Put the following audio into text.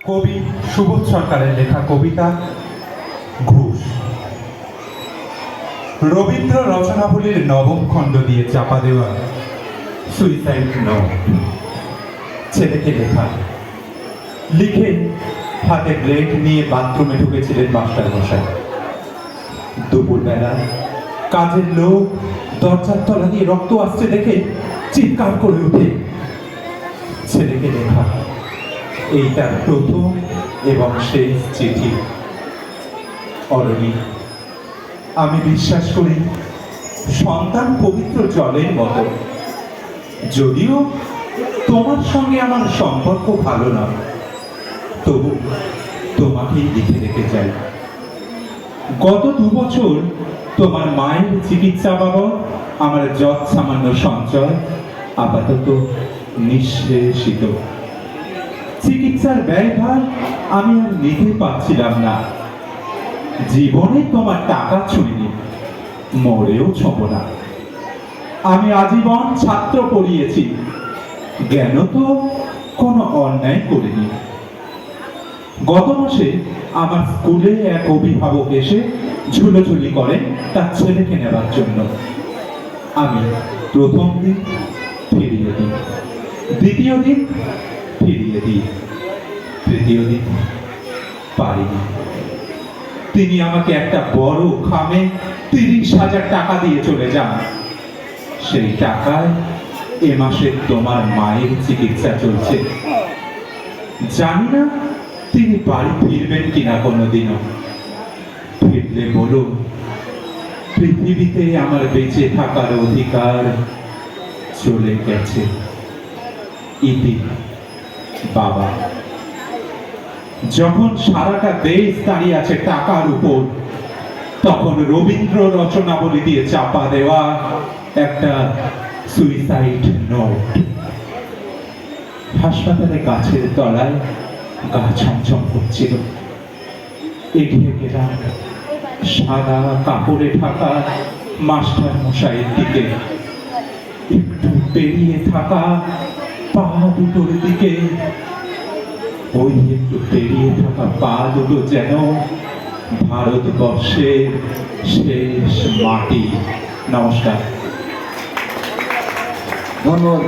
কবি সুবোধ সরকারের লেখা কবিতা ঘুষ। রবীন্দ্র রচনাবলীর নবম খণ্ড দিয়ে চাপা দেওয়া সুইসাইড নোট। ছেলেকে লেখা লিখে হাতে ব্লেড নিয়ে বাথরুমে ঢুকেছিলেন মাস্টার মশাই। দুপুরবেলা কাজের লোক দরজার তলা দিয়ে রক্ত আসছে দেখে চিৎকার করে ওঠে। ছেলেকে লেখা এই তার প্রথম এবং শেষ চিঠি। অরণি, আমি বিশ্বাস করি সন্তান পবিত্র জলের মতো। যদিও তোমার সঙ্গে আমার সম্পর্ক ভালো না, তবু তোমাকেই লিখে রেখে যাই। গত 2 বছর তোমার মায়ের চিকিৎসা বাবদ আমার যত সামান্য সঞ্চয় আপাতত নিঃশেষিত। চিকিৎসার ব্যয়ভার আমি আর নিতে পারছিলাম না। জীবনে তোমার টাকা ছুঁইনি, মরেও ছোঁব না। আমি আজীবন ছাত্র পড়িয়েছি, জ্ঞান তো কোনো অন্যায় করিনি। গত মাসে আমার স্কুলে এক অভিভাবক এসে ঝুলোঝুলি করেন তার ছেলেকে নেবার জন্য। আমি প্রথম দিন ফিরিয়ে দিই, দ্বিতীয় দিন ফিরিয়ে দিই, তৃতীয় দিন পারিনি। তিনি আমাকে একটা বড় খামে 30,000 টাকা দিয়ে চলে যান। সেই টাকায় এ মাসে তোমার মায়ের চিকিৎসা চলছে। জানি না তিনি বাড়ি ফিরবেন কিনা কোনোদিনও। ফিরলে বলো, পৃথিবীতে আমার বেঁচে থাকার অধিকার চলে গেছে। ইতি, বাবা। যখন সারাটা দেশ দাঁড়িয়ে আছে টাকার উপর, তখন রবীন্দ্র রচনাবলী দিয়ে চাপা দেওয়া একটা সুইসাইড নোট। হাসপাতালে গাছের তলায় গা ছমছম করছিল। এগিয়ে গেলাম সাদা কাপড়ে ঢাকা মাস্টার মশাইয়ের দিকে। একটু পেরিয়ে থাকা পা দুটোর দিকে। ওই একটু পেরিয়ে থাকা পা দুটো যেন ভারতবর্ষের শেষ মাটি। নমস্কার। ধন্যবাদ।